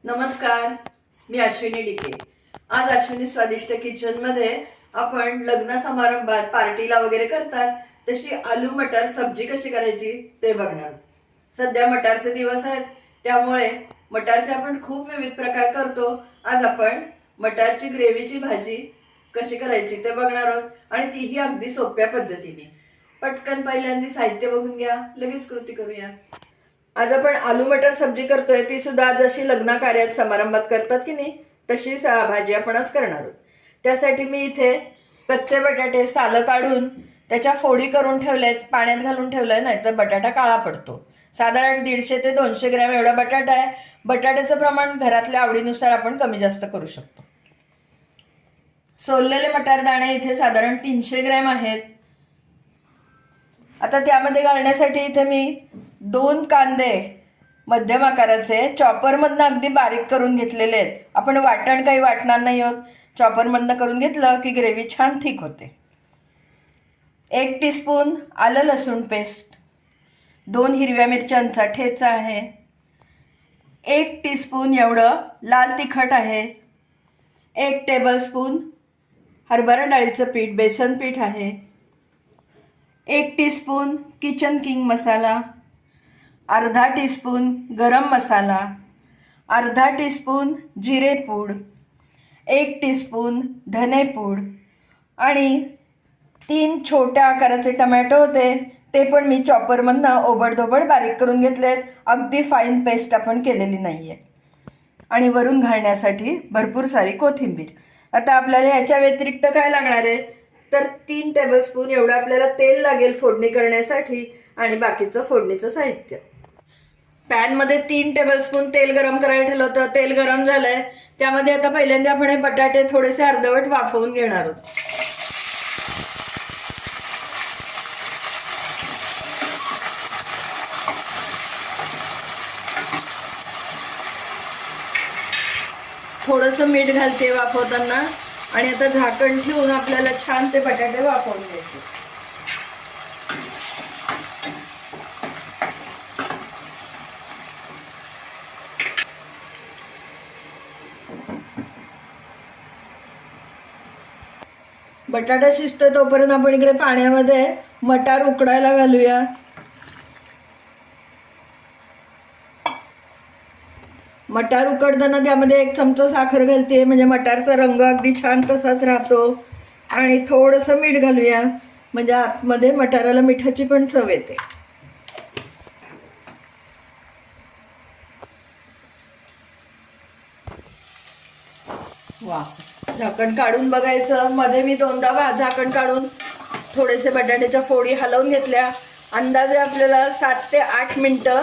नमस्कार, मी अश्विनी डिके। आज अश्विनी स्वादिष्ट किचन मध्ये आपण लग्न समारंभात पार्टीला वगैरे करतात तशी आलू मटर सब्जी कशी करायची ते बघणार। सध्या मटारचे दिवस आहेत, त्यामुळे मटारचे आपण खूप विविध प्रकार करतो। आज आपण मटारची ग्रेव्हीची भाजी कशी करायची ते बघणार आहोत आणि तीही अगदी सोप्या पद्धतीने। पटकन पहिल्यांदा साहित्य बघून घ्या, लगेच कृती करूया। आज आपण आलू मटर सब्जी करतोय, ती सुद्धा जशी लग्न कार्यात समारंभात करतात की नाही तशी भाजी आपण आज करणार आहोत। त्यासाठी मी इथे कच्चे बटाटे सालं काढून त्याच्या फोडी करून ठेवलेत, पाण्यात घालून ठेवलंय, नाहीतर बटाटा काळा पडतो। साधारण 150 ते 200 ग्रॅम एवढा बटाटा आहे। बटाट्याचं प्रमाण घरातल्या आवडीनुसार आपण कमी जास्त करू शकतो। सोललेले मटारदाणे इथे साधारण 300 ग्रॅम आहेत। आता त्यामध्ये घालण्यासाठी इथे मी 2 कांदे मध्यम आकाराचे चॉपरमधनं अगदी बारीक करून घेतलेले आहेत। आपण वाटण काही वाटणार नाही आहोत, चॉपरमधनं करून घेतलं की ग्रेव्ही छान थिक होते। 1 टीस्पून आलं लसूण पेस्ट, 2 हिरव्या मिरच्यांचा ठेचा आहे, 1 टीस्पून एवढं लाल तिखट आहे, 1 टेबलस्पून हरभरा डाळीचं पीठ बेसन पीठ आहे, 1 टीस्पून किचन किंग मसाला, अर्धा टीस्पून गरम मसाला, अर्धा टीस्पून जिरे पूड, 1 टीस्पून धने पूड आणि 3 छोट्या आकाराचे टमॅटो होते, ते पण मी चॉपरमधनं ओबडधोबड बारीक करून घेतलेत। अगदी फाईन पेस्ट आपण केलेली नाही आहे। आणि वरून घालण्यासाठी भरपूर सारी कोथिंबीर। आता आपल्याला याच्या व्यतिरिक्त काय लागणार आहे तर 3 टेबलस्पून एवढं आपल्याला तेल लागेल फोडणी करण्यासाठी आणि बाकीचं फोडणीचं साहित्य। पॅनमध्ये 3 टेबलस्पून तेल गरम करायला ठेवलं होतं, तेल गरम झालंय। त्यामध्ये आता पहिल्यांदा आपण हे बटाटे थोडेसे अर्धवट वाफवून घेणार आहोत। थोडंसं मीठ घालते वाफवताना आणि आता झाकण ठेवून आपल्याला छान ते बटाटे वाफवून घ्यायचे। बटाटा शिजतो तोपर्यंत आपण इकडे पाण्यामध्ये मटार उकडायला घालूया। मटार उकडताना त्यामध्ये 1 चमचा साखर घालते, म्हणजे मटारचा रंग अगदी छान तसाच राहतो। आणि थोडंसं मीठ घालूया, म्हणजे आतमध्ये मटाराला मिठाची पण चव येते। वा, झाकण काढून बघायचं। मध्ये मी 2दा झाकण काढून थोडेसे बटाट्याच्या फोडी हलवून घेतल्या। अंदाजे आपल्याला 7 ते 8 मिनिटं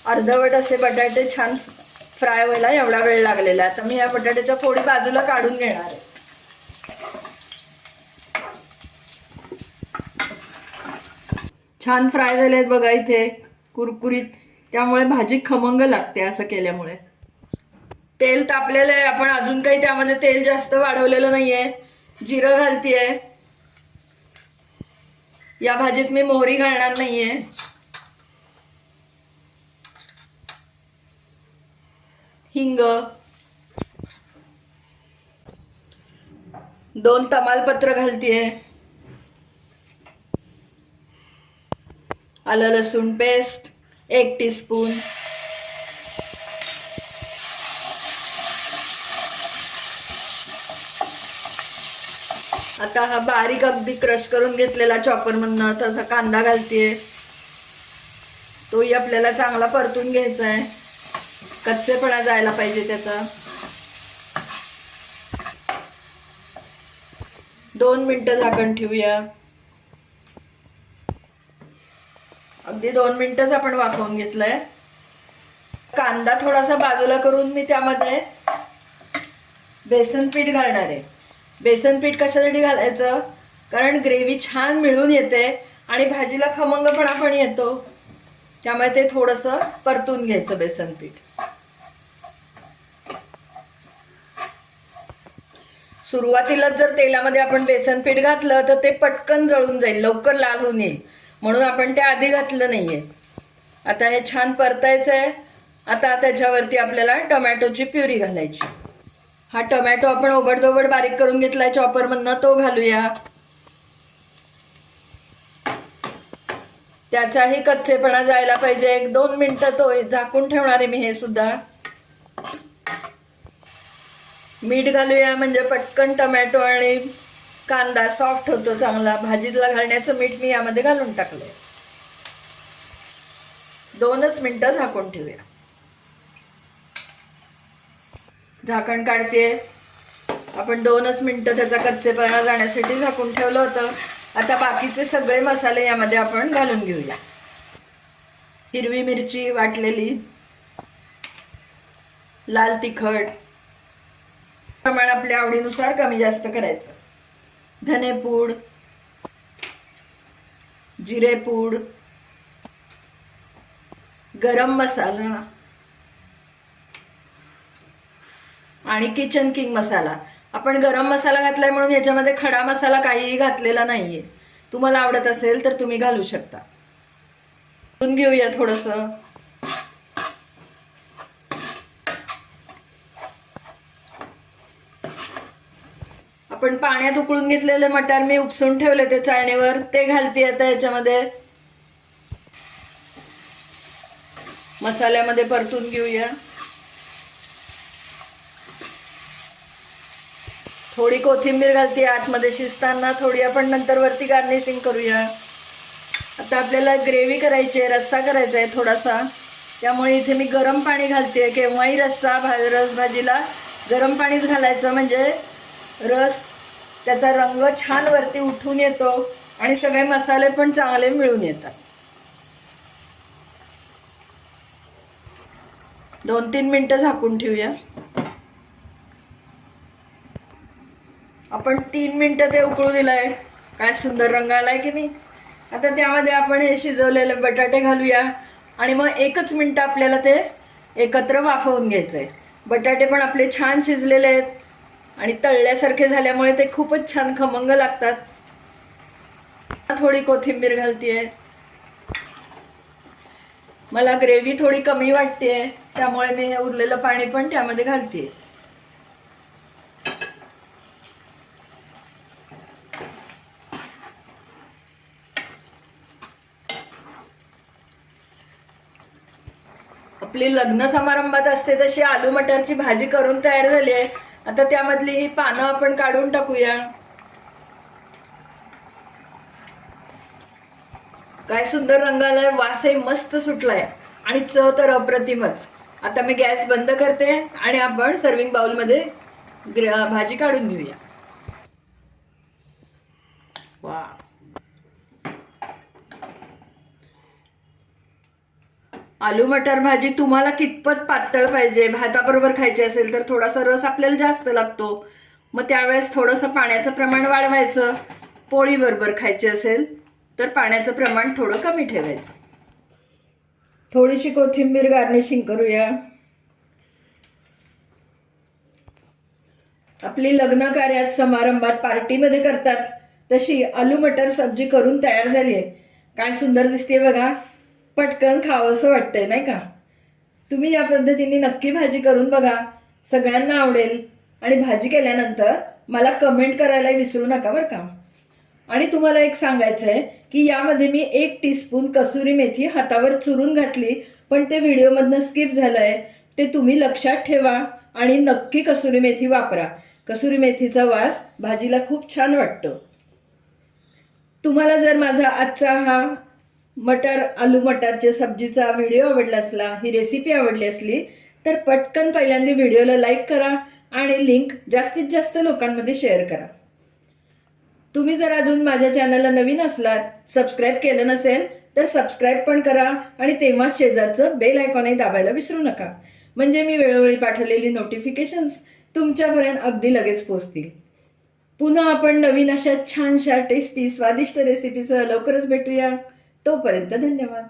अर्धवट असे बटाटे छान फ्राय व्हायला एवढा वेळ लागलेला आहे। आता मी या बटाट्याच्या फोडी बाजूला काढून घेणार आहे। छान फ्राय झालेत बघा, इथे कुरकुरीत, त्यामुळे भाजी खमंग लागते असं केल्यामुळे। तेल तापलेलं आहे, आपण अजून काही त्यामध्ये तेल जास्त वाढवलेलं नाहीये। जिरं घालतीये, या भाजीत मी मोहरी घालणार नाहीये। हिंग, 2 तमालपत्र घालतीये, आलं लसूण पेस्ट 1 टीस्पून, आता हा बारीक अगदी क्रश करून घेतलेला चॉपरमधनं तसा कांदा घालतीये। तोही आपल्याला चांगला परतून घ्यायचा आहे, कच्चेपणा जायला पाहिजे त्याचा। 2 मिनिटं झाकण ठेवूया। अगदी 2 मिनिटच आपण वाफवून घेतलंय। कांदा थोडासा बाजूला करून मी त्यामध्ये बेसन पीठ घालणार आहे। बेसन पीठ कशासाठी घालायचं, कारण ग्रेव्ही छान मिळून येते आणि भाजीला खमंगपणा पण येतो, त्यामुळे ते थोडंसं परतून घ्यायचं बेसन पीठ। सुरुवातीला जर तेलामध्ये आपण बेसन पीठ घातलं तर ते पटकन जळून जाईल, लवकर लाल होऊन येईल, म्हणून आपण ते आधी घातलं नाहीये। आता हे छान परतायचं आहे आता त्याच्यावरती आपल्याला टोमॅटोची प्युरी घालायची. हा टोमॅटो आपण ओबडधोबड बारीक करून घेतलाय चॉपर मधनं, तो घालूया. त्याचाही कच्चेपणा जायला पाहिजे. 1-2 मिनिटं तो झाकून ठेवणार आहे मी हे सुद्धा. मीठ घालूया म्हणजे पटकन टोमॅटो आणि कांदा सॉफ्ट होतो चांगला. भाजीला घालण्याचं मीठ मी यामध्ये घालून टाकलंय. 2च मिनिटं झाकून ठेवूया. झाकण काढते. आपण 2च मिनिटं त्याचा कच्चेपणा जाण्यासाठी झाकून ठेवलं होतं. आता बाकीचे सगळे मसाले यामध्ये आपण घालून घेऊया. हिरवी मिरची वाटलेली, लाल तिखट प्रमाण आपल्या आवडीनुसार कमी जास्त करायचं. धनेपूड, जिरेपूड, गरम मसाला आणि किचन किंग मसाला. आपण गरम मसाला घातलाय म्हणून याच्यामध्ये खडा मसाला काहीही घातलेला नाहीये. तुम्हाला आवडत असेल तर तुम्ही घालू शकता. घेऊया थोडंसं. आपण पाण्यात उकळून घेतलेले मटार मी उपसून ठेवले ते चाळणीवर, ते घालते आता याच्यामध्ये. मसाल्यामध्ये परतून घेऊया. थोडी कोथिंबीर घालते आतमध्ये शिजताना, थोडी आपण नंतर वरती गार्निशिंग करूया. आता आपल्याला ग्रेव्ही करायची आहे, रस्सा करायचा आहे थोडासा. त्यामुळे इथे मी गरम पाणी घालते. केव्हाही रस भाजीला गरम पाणीच घालायचं, म्हणजे रस त्याचा रंग छान वरती उठून येतो आणि सगळे मसाले पण चांगले मिळून येतात. 2-3 मिनिटं झाकून ठेवूया. आपण 3 मिनिटं ते उकळू दिलंय. काय सुंदर रंग आलाय की नाही. आता त्यामध्ये आपण हे शिजवलेले बटाटे घालूया आणि मग 1च मिनिट आपल्याला ते एकत्र वाफवून घ्यायचंय. बटाटे पण आपले छान शिजलेले आहेत आणि तळल्यासारखे झाल्यामुळे ते खूपच छान खमंग लागतात. थोडी कोथिंबीर घालतेय. मला ग्रेव्ही थोडी कमी वाटते, त्यामुळे मी उरलेलं पाणी पण त्यामध्ये घालते. आपली लग्न समारंभात असते तशी आलू मटारची भाजी करून तयार झाली आहे. आता त्यामधली ही पानं आपण काढून टाकूया. काय सुंदर रंग आलाय, वासही मस्त सुटलाय आणि चव तर अप्रतिमच. आता मी गॅस बंद करते आणि आपण सर्विंग बाउल मध्ये भाजी काढून घेऊया. वा, आलू मटार भाजी तुम्हाला कितपत पातळ पाहिजे, भाताबरोबर खायची असेल तर थोडासा रस आपल्याला जास्त लागतो, मग त्यावेळेस थोडंसं पाण्याचं प्रमाण वाढवायचं. पोळी बरोबर खायची असेल तर पाण्याचं प्रमाण थोडं कमी ठेवायचं. थोडीशी कोथिंबीर गार्निशिंग करूया. आपली लग्न कार्यात समारंभात पार्टीमध्ये करतात तशी आलू मटर सब्जी करून तयार झाली आहे. काय सुंदर दिसते बघा. पटकन खावंसं वाटतंय नाही का. तुम्ही या पद्धतीने नक्की भाजी करून बघा, सगळ्यांना आवडेल. आणि भाजी केल्यानंतर मला कमेंट करायला विसरू नका बरं का. आणि तुम्हाला एक सांगायचं आहे की यामध्ये मी 1 टीस्पून कसुरी मेथी हातावर चुरून घातली, पण ते व्हिडिओमधनं स्किप झालंय. ते तुम्ही लक्षात ठेवा आणि नक्की कसुरी मेथी वापरा. कसुरी मेथीचा वास भाजीला खूप छान वाटतो. तुम्हाला जर माझा आजचा हा आलू मटारच्या सब्जीचा व्हिडिओ आवडला असला, ही रेसिपी आवडली असली तर पटकन पहिल्यांदा व्हिडिओला लाईक करा आणि लिंक जास्तीत जास्त लोकांमध्ये शेअर करा. तुम्ही जर अजून माझ्या चॅनलला नवीन असलात, सबस्क्राईब केलं नसेल तर सबस्क्राईब पण करा आणि तेव्हाच शेजारचं बेल आयकॉनही दाबायला विसरू नका, म्हणजे मी वेळोवेळी पाठवलेली नोटिफिकेशन्स तुमच्यापर्यंत अगदी लगेच पोहोचतील. पुन्हा आपण नवीन अशा छानशा टेस्टी स्वादिष्ट रेसिपीसह लवकरच भेटूया. तोपर्यंत धन्यवाद.